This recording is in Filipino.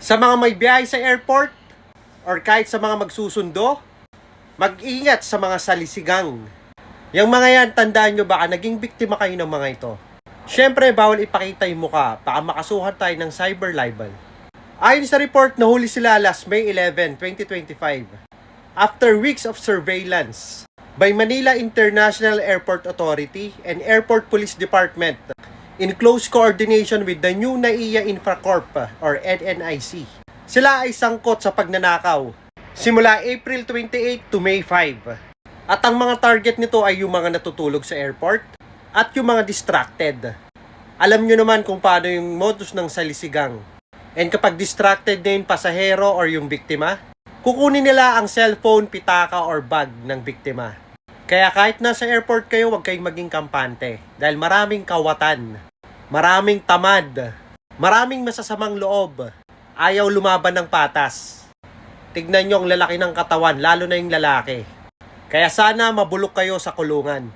Sa mga may biyahe sa airport or kahit sa mga magsusundo, mag-ingat sa mga salisigang. Yung mga yan, tandaan nyo baka naging biktima kayo ng mga ito. Siyempre, bawal ipakita yung mukha, baka makasuhan tayo ng cyber libel. Ayon sa report, nahuli sila last May 11, 2025. After weeks of surveillance by Manila International Airport Authority and Airport Police Department in close coordination with the new NAIA Infracorp or NNIC. Sila ay sangkot sa pagnanakaw simula April 28 to May 5. At ang mga target nito ay yung mga natutulog sa airport at yung mga distracted. Alam nyo naman kung paano yung modus ng salisigang. And kapag distracted na yung pasahero or yung biktima, kukunin nila ang cellphone, pitaka or bag ng biktima. Kaya kahit nasa airport kayo, huwag kayong maging kampante. Dahil maraming kawatan, maraming tamad, maraming masasamang loob. Ayaw lumaban ng patas. Tignan nyo ang lalaki ng katawan, lalo na yung lalaki. Kaya sana mabulok kayo sa kulungan.